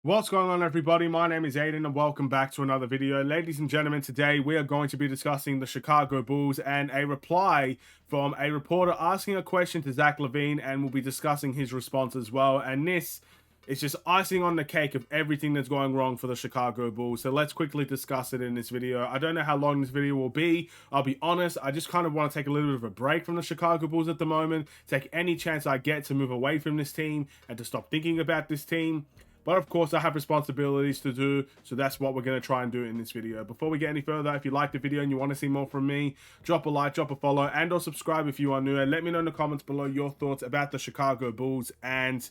What's going on, everybody? My name is Aiden and welcome back to another video. Ladies and gentlemen, today we are going to be discussing the Chicago Bulls and a reply from a reporter asking a question to Zach LaVine, and we'll be discussing his response as well. And this is just icing on the cake of everything that's going wrong for the Chicago Bulls. So let's quickly discuss it in this video. I don't know how long this video will be. I'll be honest, I just kind of want to take a little bit of a break from the Chicago Bulls at the moment, take any chance I get to move away from this team and to stop thinking about this team. But of course, I have responsibilities to do, so that's what we're going to try and do in this video. Before we get any further, if you like the video and you want to see more from me, drop a like, drop a follow, and or subscribe if you are new. And let me know in the comments below your thoughts about the Chicago Bulls and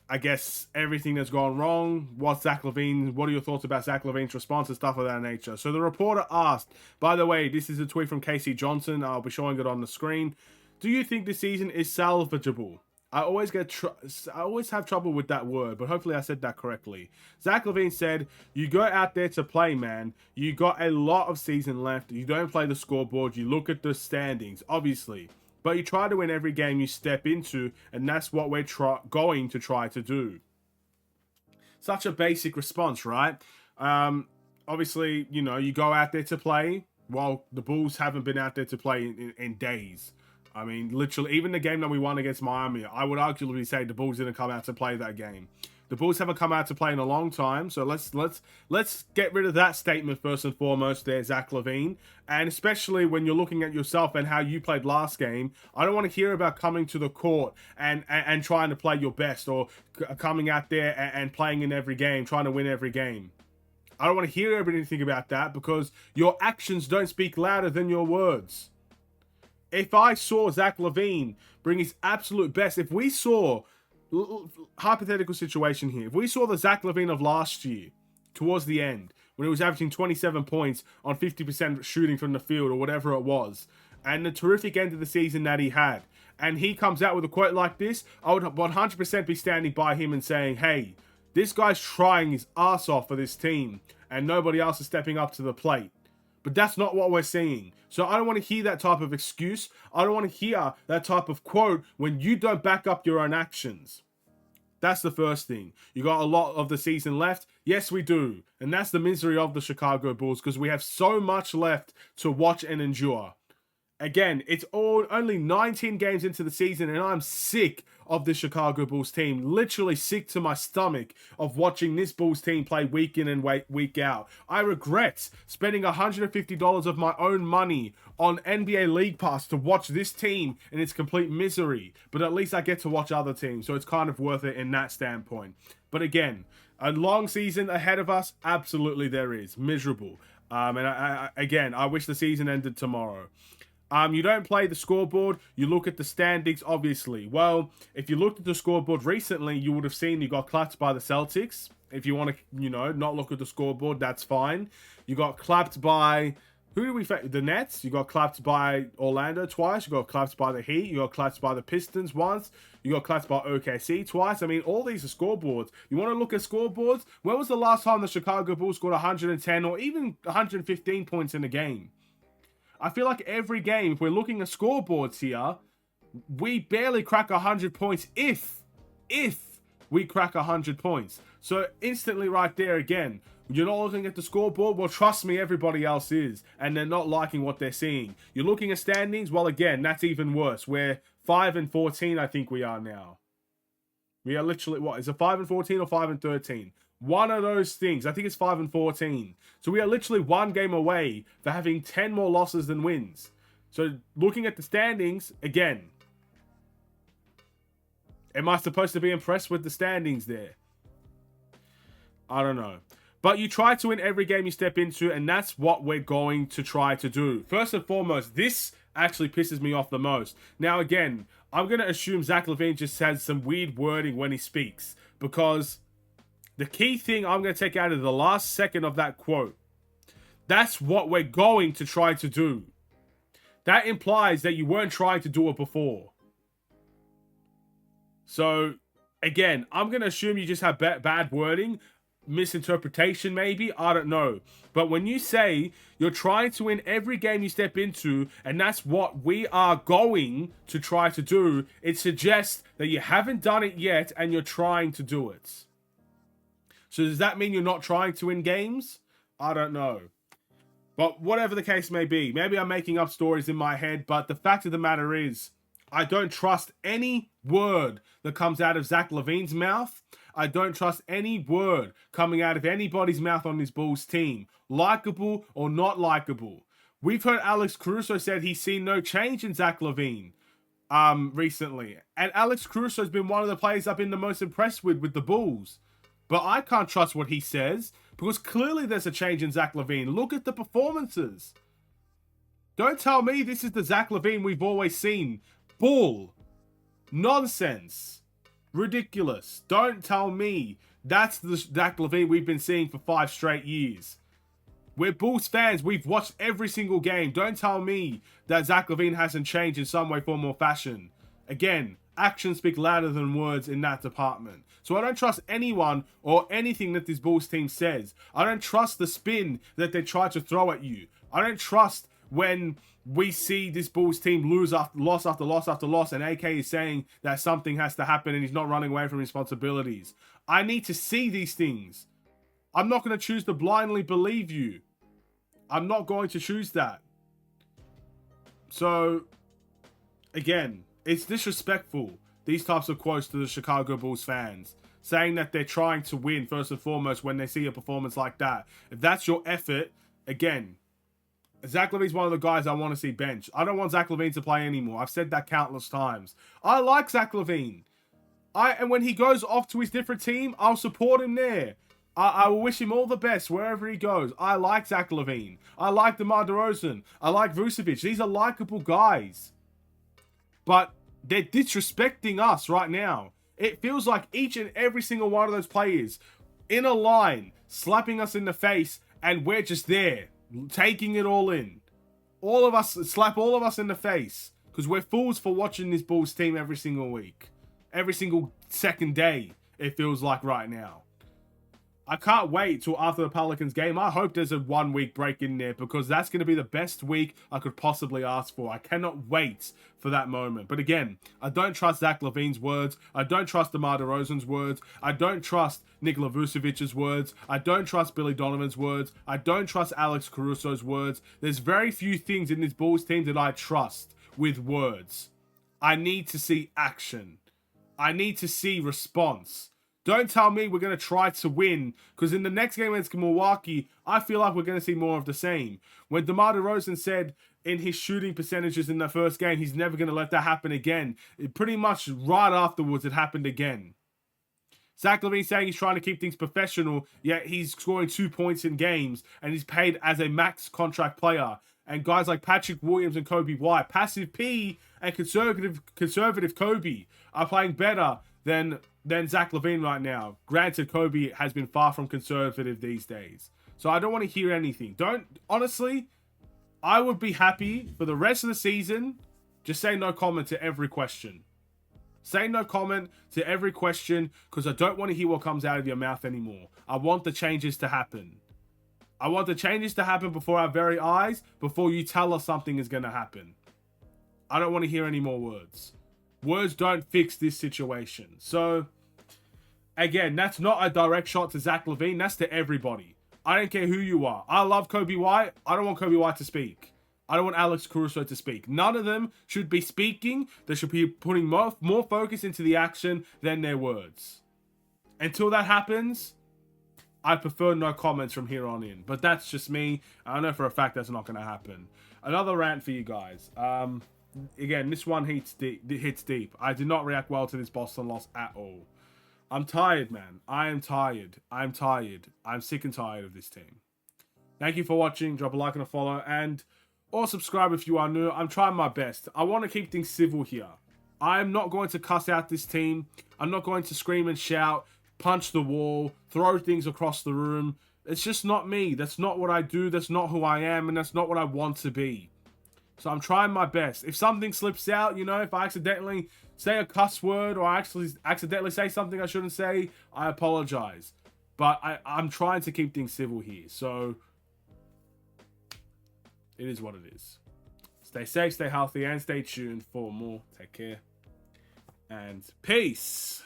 I guess everything that's gone wrong. What are your thoughts about Zach LaVine's response and stuff of that nature? So the reporter asked, by the way, this is a tweet from Casey Johnson. I'll be showing it on the screen. Do you think this season is salvageable? I always have trouble with that word, but hopefully I said that correctly. Zach LaVine said, you go out there to play, man. You got a lot of season left. You don't play the scoreboard. You look at the standings, obviously. But you try to win every game you step into, and that's what we're going to try to do. Such a basic response, right? Obviously, you know, you go out there to play. Well, the Bulls haven't been out there to play in days. I mean, literally, even the game that we won against Miami, I would arguably say the Bulls didn't come out to play that game. The Bulls haven't come out to play in a long time, so let's get rid of that statement first and foremost there, Zach LaVine. And especially when you're looking at yourself and how you played last game, I don't want to hear about coming to the court and trying to play your best, or coming out there and playing in every game, trying to win every game. I don't want to hear anything about that, because your actions don't speak louder than your words. If I saw Zach LaVine bring his absolute best, if we saw, hypothetical situation here, if we saw the Zach LaVine of last year towards the end, when he was averaging 27 points on 50% shooting from the field or whatever it was, and the terrific end of the season that he had, and he comes out with a quote like this, I would 100% be standing by him and saying, hey, this guy's trying his ass off for this team, and nobody else is stepping up to the plate. But that's not what we're seeing. So I don't want to hear that type of excuse. I don't want to hear that type of quote when you don't back up your own actions. That's the first thing. You got a lot of the season left. Yes, we do. And that's the misery of the Chicago Bulls, because we have so much left to watch and endure. Again, it's only 19 games into the season, and I'm sick of the Chicago Bulls team. Literally sick to my stomach of watching this Bulls team play week in and week out. I regret spending $150 of my own money on NBA League Pass to watch this team in its complete misery. But at least I get to watch other teams, so it's kind of worth it in that standpoint. But again, a long season ahead of us, absolutely there is. Miserable. Again, I wish the season ended tomorrow. You don't play the scoreboard, you look at the standings, obviously. Well, if you looked at the scoreboard recently, you would have seen you got clapped by the Celtics. If you want to, you know, not look at the scoreboard, that's fine. You got clapped by, who did we face? The Nets. You got clapped by Orlando twice. You got clapped by the Heat. You got clapped by the Pistons once. You got clapped by OKC twice. I mean, all these are scoreboards. You want to look at scoreboards? When was the last time the Chicago Bulls scored 110 or even 115 points in a game? I feel like every game, if we're looking at scoreboards here, we barely crack 100 points if we crack 100 points. So instantly right there again, you're not looking at the scoreboard? Well, trust me, everybody else is, and they're not liking what they're seeing. You're looking at standings? Well, again, that's even worse. We're 5-14, I think we are now. We are literally, what, is it 5-14 or 5-13? One of those things. I think it's 5-14. So we are literally one game away for having 10 more losses than wins. So looking at the standings, again, am I supposed to be impressed with the standings there? I don't know. But you try to win every game you step into, and that's what we're going to try to do. First and foremost, this actually pisses me off the most. Now again, I'm going to assume Zach LaVine just has some weird wording when he speaks, because the key thing I'm going to take out of the last second of that quote, that's what we're going to try to do. That implies that you weren't trying to do it before. So, again, I'm going to assume you just have bad wording, misinterpretation maybe, I don't know. But when you say you're trying to win every game you step into, and that's what we are going to try to do, it suggests that you haven't done it yet and you're trying to do it. So does that mean you're not trying to win games? I don't know. But whatever the case may be, maybe I'm making up stories in my head, but the fact of the matter is, I don't trust any word that comes out of Zach LaVine's mouth. I don't trust any word coming out of anybody's mouth on this Bulls team, likable or not likable. We've heard Alex Caruso said he's seen no change in Zach LaVine recently. And Alex Caruso has been one of the players I've been the most impressed with the Bulls. But I can't trust what he says because clearly there's a change in Zach LaVine. Look at the performances. Don't tell me this is the Zach LaVine we've always seen. Bull. Nonsense. Ridiculous. Don't tell me that's the Zach LaVine we've been seeing for 5 straight years. We're Bulls fans. We've watched every single game. Don't tell me that Zach LaVine hasn't changed in some way, form, or fashion. Again, actions speak louder than words in that department. So I don't trust anyone or anything that this Bulls team says. I don't trust the spin that they try to throw at you. I don't trust when we see this Bulls team lose after loss after loss after loss, and AK is saying that something has to happen and he's not running away from responsibilities. I need to see these things. I'm not going to choose to blindly believe you. I'm not going to choose that. So, again, it's disrespectful, these types of quotes to the Chicago Bulls fans, saying that they're trying to win first and foremost when they see a performance like that. If that's your effort, again, Zach LaVine's one of the guys I want to see bench. I don't want Zach LaVine to play anymore. I've said that countless times. I like Zach LaVine. And when he goes off to his different team, I'll support him there. I will wish him all the best wherever he goes. I like Zach LaVine. I like DeMar DeRozan. I like Vucevic. These are likable guys. But they're disrespecting us right now. It feels like each and every single one of those players in a line, slapping us in the face, and we're just there, taking it all in. All of us, slap all of us in the face, because we're fools for watching this Bulls team every single week. Every single second day, it feels like right now. I can't wait till after the Pelicans game. I hope there's a 1 week break in there because that's going to be the best week I could possibly ask for. I cannot wait for that moment. But again, I don't trust Zach LaVine's words. I don't trust DeMar DeRozan's words. I don't trust Nikola Vucevic's words. I don't trust Billy Donovan's words. I don't trust Alex Caruso's words. There's very few things in this Bulls team that I trust with words. I need to see action. I need to see response. Don't tell me we're going to try to win, because in the next game against Milwaukee, I feel like we're going to see more of the same. When DeMar DeRozan said in his shooting percentages in the first game, he's never going to let that happen again. Pretty much right afterwards, it happened again. Zach LaVine saying he's trying to keep things professional, yet he's scoring 2 points in games, and he's paid as a max contract player. And guys like Patrick Williams and Kobe White, passive P and conservative Kobe, are playing better than Zach LaVine right now. Granted, Kobe has been far from conservative these days. So I don't want to hear anything. Honestly, I would be happy for the rest of the season. Just say no comment to every question. Say no comment to every question because I don't want to hear what comes out of your mouth anymore. I want the changes to happen. I want the changes to happen before our very eyes, before you tell us something is going to happen. I don't want to hear any more words. Words don't fix this situation. So, again, that's not a direct shot to Zach LaVine. That's to everybody. I don't care who you are. I love Kobe White. I don't want Kobe White to speak. I don't want Alex Caruso to speak. None of them should be speaking. They should be putting more focus into the action than their words. Until that happens, I prefer no comments from here on in. But that's just me. I know for a fact that's not going to happen. Another rant for you guys. Again, this one hits deep. I did not react well to this Boston loss at all. I'm tired, man. I am tired. I'm tired. I'm sick and tired of this team. Thank you for watching. Drop a like and a follow. Or subscribe if you are new. I'm trying my best. I want to keep things civil here. I'm not going to cuss out this team. I'm not going to scream and shout, punch the wall, throw things across the room. It's just not me. That's not what I do. That's not who I am. And that's not what I want to be. So I'm trying my best. If something slips out, if I accidentally say a cuss word or I actually accidentally say something I shouldn't say, I apologize. But I'm trying to keep things civil here. So it is what it is. Stay safe, stay healthy, and stay tuned for more. Take care. And peace.